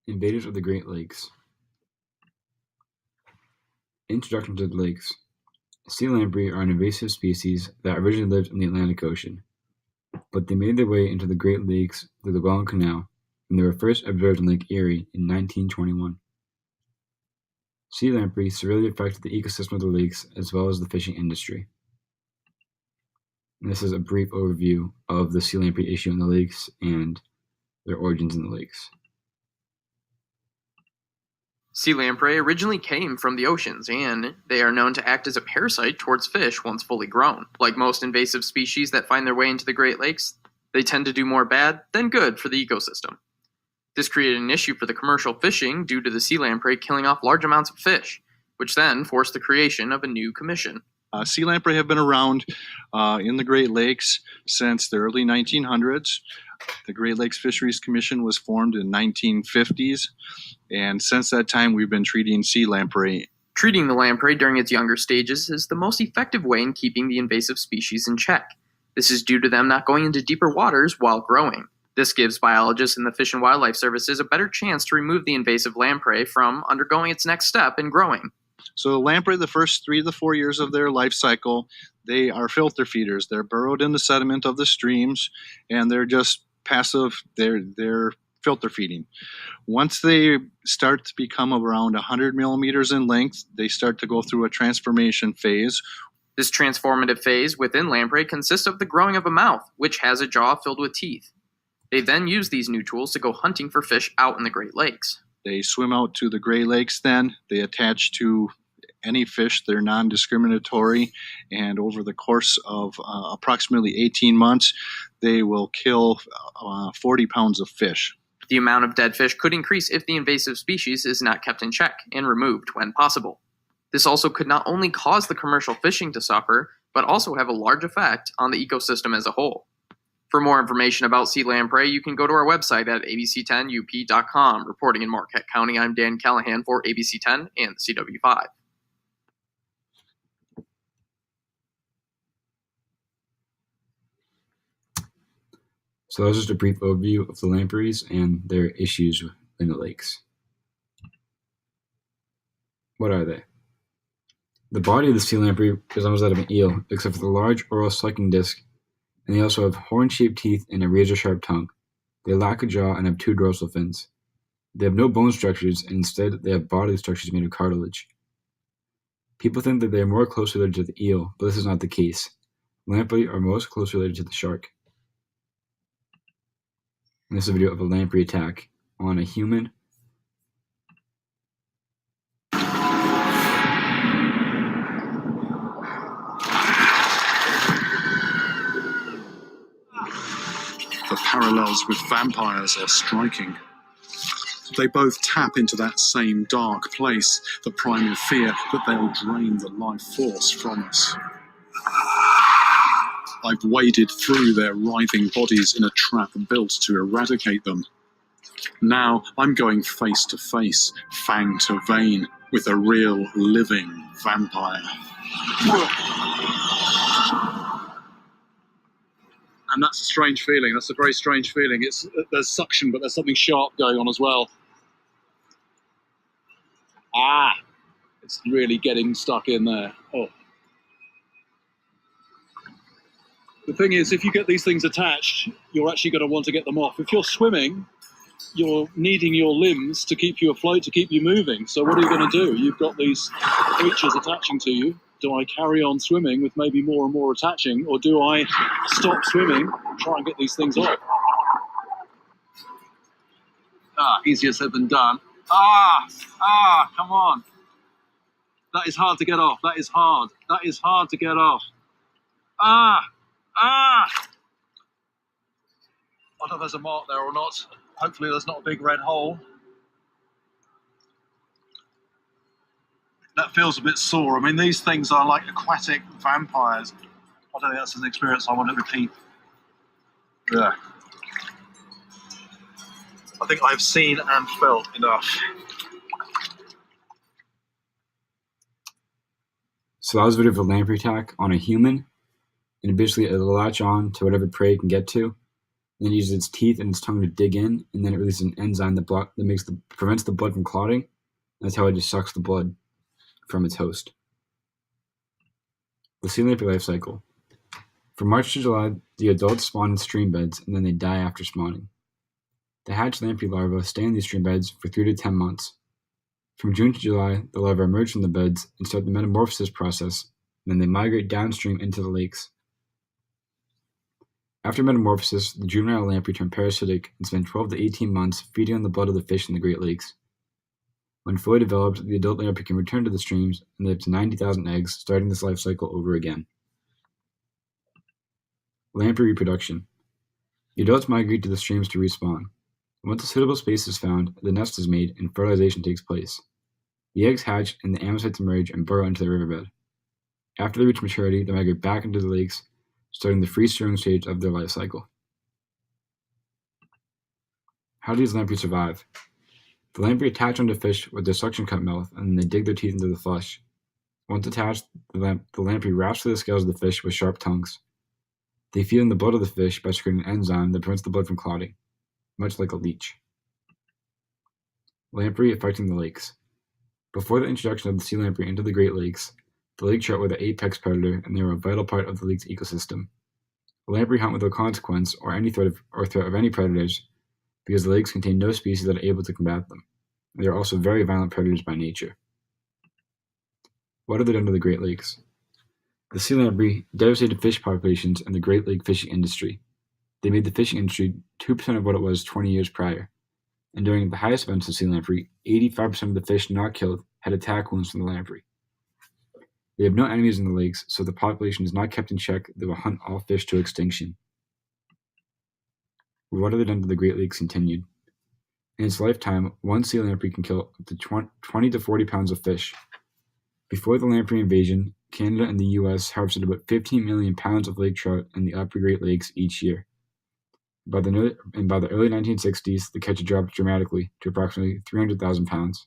Invaders of the Great Lakes. Introduction to the lakes. Sea lamprey are an invasive species that originally lived in the Atlantic Ocean, but they made their way into the Great Lakes through the Welland Canal, and they were first observed in Lake Erie in 1921. Sea lamprey severely affected the ecosystem of the lakes as well as the fishing industry. And this is a brief overview of the sea lamprey issue in the lakes and their origins in the lakes. Sea lamprey originally came from the oceans, and they are known to act as a parasite towards fish once fully grown. Like most invasive species that find their way into the Great Lakes, they tend to do more bad than good for the ecosystem. This created an issue for the commercial fishing due to the sea lamprey killing off large amounts of fish, which then forced the creation of a new commission. Sea lamprey have been around in the Great Lakes since the early 1900s. The Great Lakes Fisheries Commission was formed in 1950s, and since that time we've been treating sea lamprey. Treating the lamprey during its younger stages is the most effective way in keeping the invasive species in check. This is due to them not going into deeper waters while growing. This gives biologists in the Fish and Wildlife Services a better chance to remove the invasive lamprey from undergoing its next step in growing. So lamprey, the first 3 to 4 years of their life cycle, they are filter feeders. They're burrowed in the sediment of the streams, and they're just passive. They're filter feeding. Once they start to become around 100 millimeters in length, they start to go through a transformation phase. This transformative phase within lamprey consists of the growing of a mouth, which has a jaw filled with teeth. They then use these new tools to go hunting for fish out in the Great Lakes. They swim out to the Great Lakes then. They attach to any fish. They're non-discriminatory, and over the course of approximately 18 months, they will kill 40 pounds of fish. The amount of dead fish could increase if the invasive species is not kept in check and removed when possible. This also could not only cause the commercial fishing to suffer, but also have a large effect on the ecosystem as a whole. For more information about sea lamprey, you can go to our website at abc10up.com. Reporting in Marquette County, I'm Dan Callahan for ABC10 and the CW5. So that was just a brief overview of the lampreys and their issues in the lakes. What are they? The body of the sea lamprey resembles that of an eel, except for the large oral sucking disc, and they also have horn-shaped teeth and a razor-sharp tongue. They lack a jaw and have 2 dorsal fins. They have no bone structures, and instead they have bodily structures made of cartilage. People think that they are more closely related to the eel, but this is not the case. Lamprey are most closely related to the shark. And this is a video of a lamprey attack on a human. The parallels with vampires are striking. They both tap into that same dark place, the primal fear that they'll drain the life force from us. I've waded through their writhing bodies in a trap built to eradicate them. Now I'm going face to face, fang to vein, with a real living vampire. And that's a strange feeling. That's a very strange feeling. There's suction, but there's something sharp going on as well. It's really getting stuck in there. Oh. The thing is, if you get these things attached, you're actually going to want to get them off. If you're swimming, you're needing your limbs to keep you afloat, to keep you moving. So what are you going to do? You've got these creatures attaching to you. Do I carry on swimming with maybe more and more attaching, or do I stop swimming and try and get these things off? Easier said than done. Come on. That is hard to get off. That is hard. That is hard to get off. I don't know if there's a mark there or not. Hopefully there's not a big red hole. That feels a bit sore. I mean, these things are like aquatic vampires. I don't think that's an experience I want to repeat. Yeah. I think I've seen and felt enough. So that was a video of a lamprey attack on a human, and basically it'll latch on to whatever prey it can get to, then it uses its teeth and its tongue to dig in, and then it releases an enzyme that prevents the blood from clotting. That's how it just sucks the blood from its host. The sea lamprey life cycle. From March to July, the adults spawn in stream beds, and then they die after spawning. The hatched lamprey larvae stay in these stream beds for 3 to 10 months. From June to July, the larvae emerge from the beds and start the metamorphosis process, and then they migrate downstream into the lakes. After metamorphosis, the juvenile lamprey turn parasitic and spend 12 to 18 months feeding on the blood of the fish in the Great Lakes. When fully developed, the adult lamprey can return to the streams and lay up to 90,000 eggs, starting this life cycle over again. Lamprey reproduction. The adults migrate to the streams to respawn. Once a suitable space is found, the nest is made and fertilization takes place. The eggs hatch and the ammocytes emerge and burrow into the riverbed. After they reach maturity, they migrate back into the lakes, starting the free-swimming stage of their life cycle. How do these lampreys survive? The lamprey attach onto fish with their suction cup mouth, and then they dig their teeth into the flesh. Once attached, the lamprey wraps through the scales of the fish with sharp tongues. They feed on the blood of the fish by secreting an enzyme that prevents the blood from clotting, much like a leech. Lamprey affecting the lakes. Before the introduction of the sea lamprey into the Great Lakes, the lake trout were the apex predator, and they were a vital part of the lake's ecosystem. The lamprey hunt without consequence or any threat of any predators, because the lakes contain no species that are able to combat them. They are also very violent predators by nature. What have they done to the Great Lakes? The sea lamprey devastated fish populations and the Great Lake fishing industry. They made the fishing industry 2% of what it was 20 years prior. And during the highest events of sea lamprey, 85% of the fish not killed had attack wounds from the lamprey. They have no enemies in the lakes, so the population is not kept in check. They will hunt all fish to extinction. What have they done to the Great Lakes continued? In its lifetime, one sea lamprey can kill up to 20 to 40 pounds of fish. Before the lamprey invasion, Canada and the US harvested about 15 million pounds of lake trout in the upper Great Lakes each year. By the early 1960s, the catch had dropped dramatically to approximately 300,000 pounds.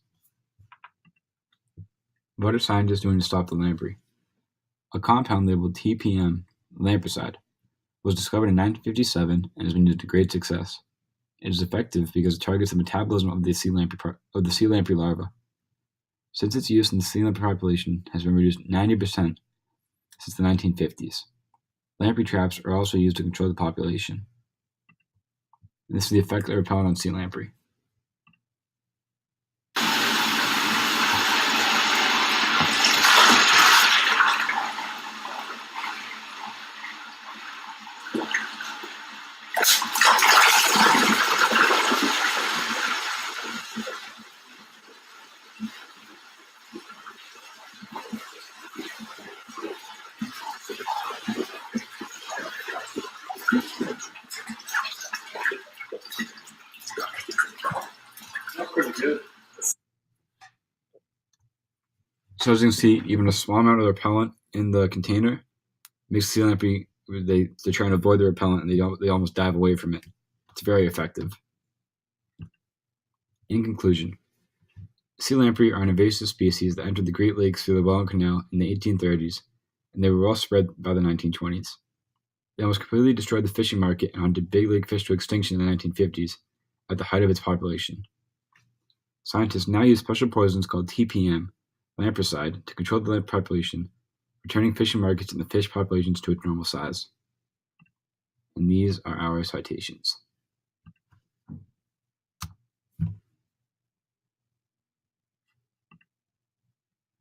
What are scientists doing to stop the lamprey? A compound labeled TPM, lampricide, was discovered in 1957 and has been used to great success. It is effective because it targets the metabolism of the sea lamprey larva. Since its use in the sea lamprey population has been reduced 90% since the 1950s. Lamprey traps are also used to control the population. And this is the effect of repellent on sea lamprey. So as you can see, even a small amount of repellent in the container makes the sea lamprey, they try and avoid the repellent and they almost dive away from it. It's very effective. In conclusion, sea lamprey are an invasive species that entered the Great Lakes through the Welland Canal in the 1830s, and they were well spread by the 1920s. They almost completely destroyed the fishing market and hunted big lake fish to extinction in the 1950s at the height of its population. Scientists now use special poisons called TPM, lampricide, to control the lamprey population, returning fishing markets and the fish populations to its normal size. And these are our citations.